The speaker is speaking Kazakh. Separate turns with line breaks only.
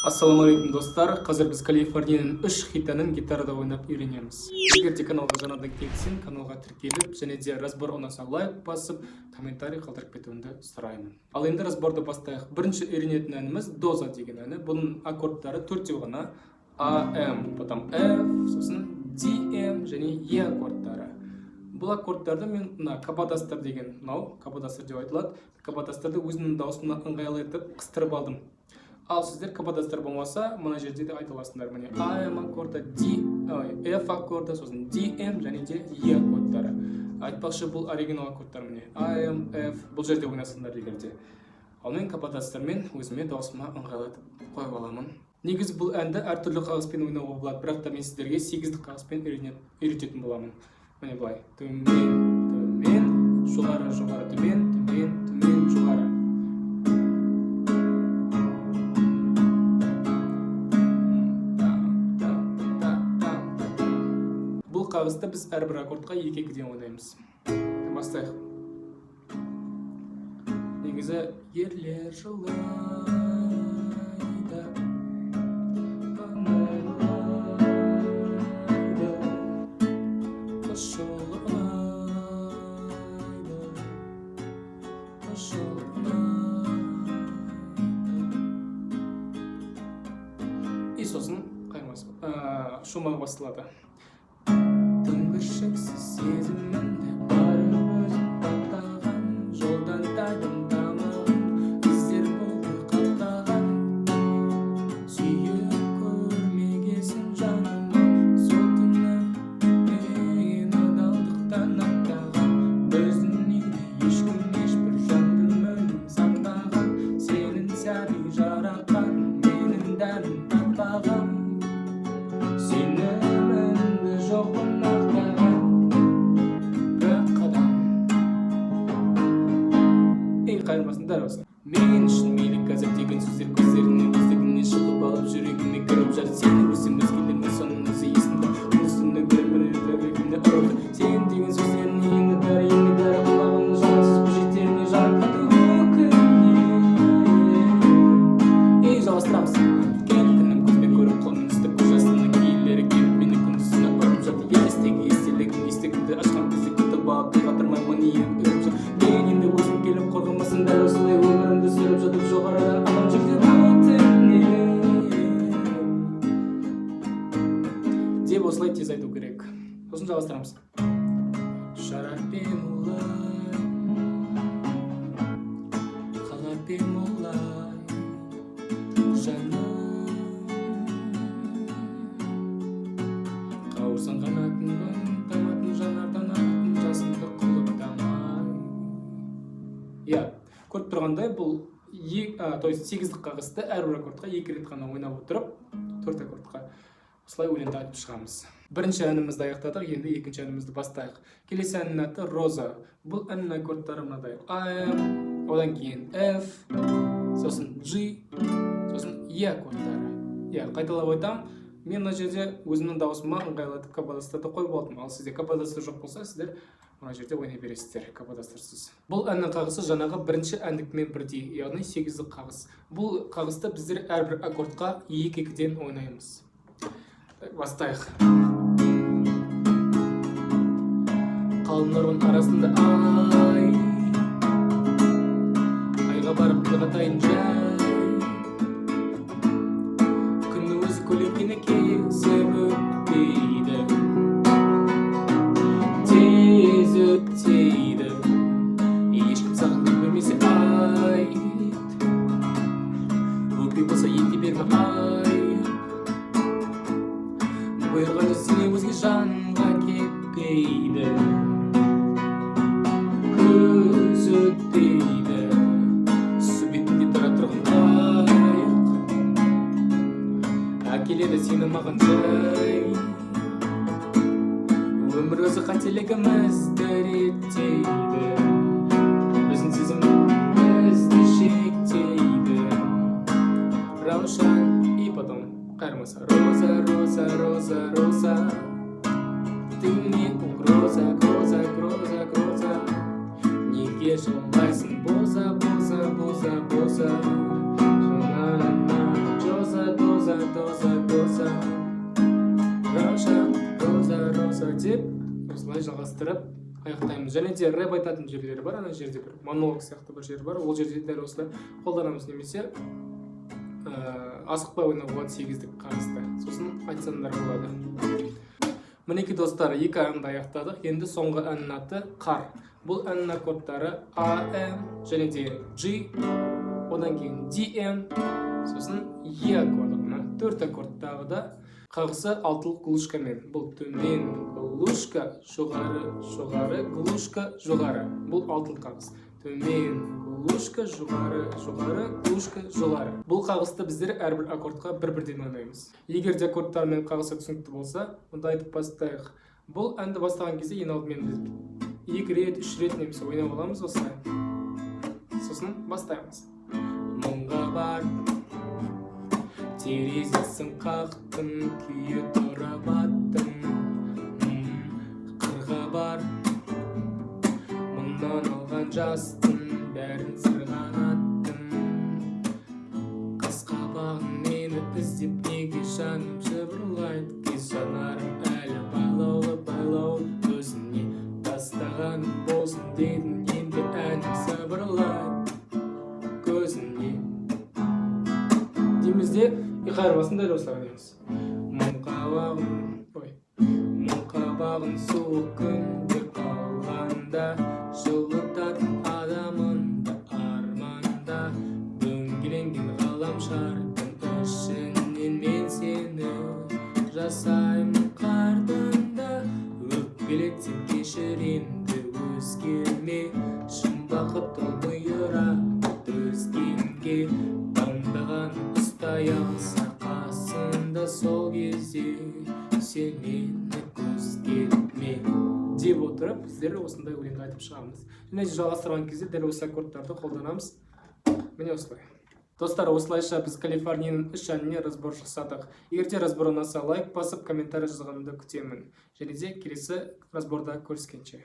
Ассалаумағалейкум достар, қазір біз Калифорнияның 3 хитанын гитарада ойнап үйренеміз. Егер де каналға жаңадан келсең, каналға тіркеліп, және де разбор ұнаса лайк басып, комментарий қалдырып кетуіңді сұраймын. Ал енді разборды бастайық. Бірінші үйренетін әніміз Доза деген әні. Бұның аккордтары 4 ғана: А, М, потом F, сосын D, М және E аккордтары. Бұл аккордтарды мен каподастар деген, каподастар деп айтылады. Каподастарды өзінің даусына ыңғайлы етіп қыстырып алдым. Ал сіздер каподастар болмаса, мына жерде де айта аласыңдар. Міне А, М аккорды, F аккорды, сосын D, М және де E аккордтары. Айтпақшы, бұл оригинал аккордтар. Міне А, М, F, бұл жерде ойнасыңдар егерде. Ал мен каподастармен өзіме даусыма ыңғайлы етіп қойып аламын. Негізі бұл әнді әртүрлі қағыспен ойнауға болады, бірақ та мен сіздерге 8-ді қағыспен үйрететін боламын. Міне былай: төмен, төмен, жоғары, жоғары, төмен, төмен, төмен, жоғары. Бұл қағысты біз әрбір аккордқа 2-2-ден ойнаймыз. Бастайық. Негізі ерлер жылайды, и сосын қаймасы шумағы басталады. Шексіз сезімімде барып өзім бақтаған, жолдан тайдым тамағым, іздер болды қаптаған. Сүйіп көрмегесін жаныма, сол түні мен адалдықтан аттаған. Біздің үйде ешкім ешбір жанды мүлдем сатпаған. Сенің сәби жаратқан, менің дәмін татпаған. Сені өмірімді жоқпын қайырмасын дәл осы. Мен үшін мейлі қазір деген сөздер көздерінің өздігіне шығып алып жүрегіме кіріп жатыр. Сені көрсем өзгелермен соның өзі есімде. Үстімде бір-бірімде ұрып. Сен деген сөздердің енді бәрі құлағымның жанасыз көшеттеріне жарқырды өкінем. Жалғастырамыз. Өткен күнім көзбен көріп қолмен ұстап, көз жасының кейлері келіп мені күндізіне ұрып жатыр. Елестегі естелігін естігімді ашқан кезде күтіп алып қатырмай мұниян үріп жатыр. Мен енді өзім келіп қорғамасын, дәл осылай өмірімді сүріп жатып жоғарыдан аман жүрдеп өтінем деп осылай тез айту керек. Сосын жалғастырамыз. Шараппен олай, қалаппен олай, жаным, қауырсын қанатын таматын жанардан ағатын жасымды құлыптамай. Көріп тұрғандай, бұл 8-ді қағысты әрбір аккордқа 2 рет қана ойнап отырып, 4 аккордқа осылай өлеңді айтып шығамыз. Бірінші әнімізді аяқтадық, енді екінші әнімізді бастайық. Келесі әннің аты Роза. Бұл әннің аккордтары мынадай: А, М, одан кейін F, сосын G, сосын E аккордтары. Қайталап айтам, мен мына жерде өзімнің даусыма ыңғайлатып каподастарды қойып алдым. Ал сізде каподастар жоқ болса, сіздер мына жерде ойнай бересіздер каподастарсыз. Бұл әннің қағысы жаңағы бірінші әндікімен бірдей, яғни 8-ді қағыс. Бұл қағысты біздер әрбір аккордқа 2-2-ден ойнаймыз. Бастайық. Қалың нұрдың арасында ай, айға барып қылғатайын жай. Күні өзі көлеңкені кесіп өтпейді, тез өтейді. Ешкім саған көрмесе айт, өкпе болса ете берме ай. Бұйырғанды сене өзге жанға кетпейді, көз өтпейді. Су бетінде тұра тұрған қайық әкеледі сені маған жай. Өмір өзі қателігімізді реттейді, біздің сезімімізді шектейді. Раушан и потом қайырмасы. Роза, роза, роза, роза, ты мне угроза, гроза, гроза, гроза. Неге жылмайсың, боза, боза, боза, боза. Жанарыңа жоза, деп осылай жалғастырып аяқтаймыз. Және де рэп айтатын жерлері бар, ана жерде бір монолог сияқты бір жер бар, ол жерде дәл осылай қолданамыз, немесе асықпай ойнауға болады 8-дік қағазда, сосын айтсаңдар болады. Мінеки достар, екі әнді аяқтадық. Енді соңғы әннің аты қар. Бұл әннің аккордтары AM және де G, одан кейін DM, сосын E аккорды. Мына 4 аккордтағы да қағысы алтылық глушкамен. Бұл төмен глушка, жоғары глушка, жоғары. Бұл алтылық қағыс. Төмен глушка, жоғары, глушка, жоғары. Бұл қағысты біздер әрбір аккордқа бір-бірден ойнаймыз. Егер де аккордтармен қағысы түсінікті болса, онда айтып бастайық. Бұл әнді бастаған кезде ең алдымен біз 2 рет, 3 рет немесе ойнап аламыз осылай. Сосын бастаймыз. Мұңға бар, терезесін қақтым, күйе тұрап аттым. Қырға бар, мұндан алған жастым, бәрін сырғанаттым. Қас-қабағын мені іздеп, неге жаным жыбырлайды, кез жанарым әлі байлаулы өзіне тастағаным болсын дедім, енді әнім сыбырлайды көзіне. Деймізде иқарбасын дәл осылай дейміз. Мұң қабағын суық күнде қалғанда, жылытатын адамында арманда, дөңгеленген ғаламшардың ішінен мен сені жасаймын қарданда. Өкпелетсем кешірімді өзгерме, шын бақыт ол бұйыра өзгенге. Таңдаған ұстай алса қасында, сол кезде сен мені көзгерме деп отырып, біздер осындай өлеңді айтып шығамыз. Және жалғастырған кезде дәл осы аккордтарды қолданамыз. Міне осылай. Достар, осылайша біз Калифорнияның 3 әніне разбор жасадық. Егер де разбор ұнаса, лайк басып, комментарий жазғанымды күтемін. Және де келесі разборда көріскенше.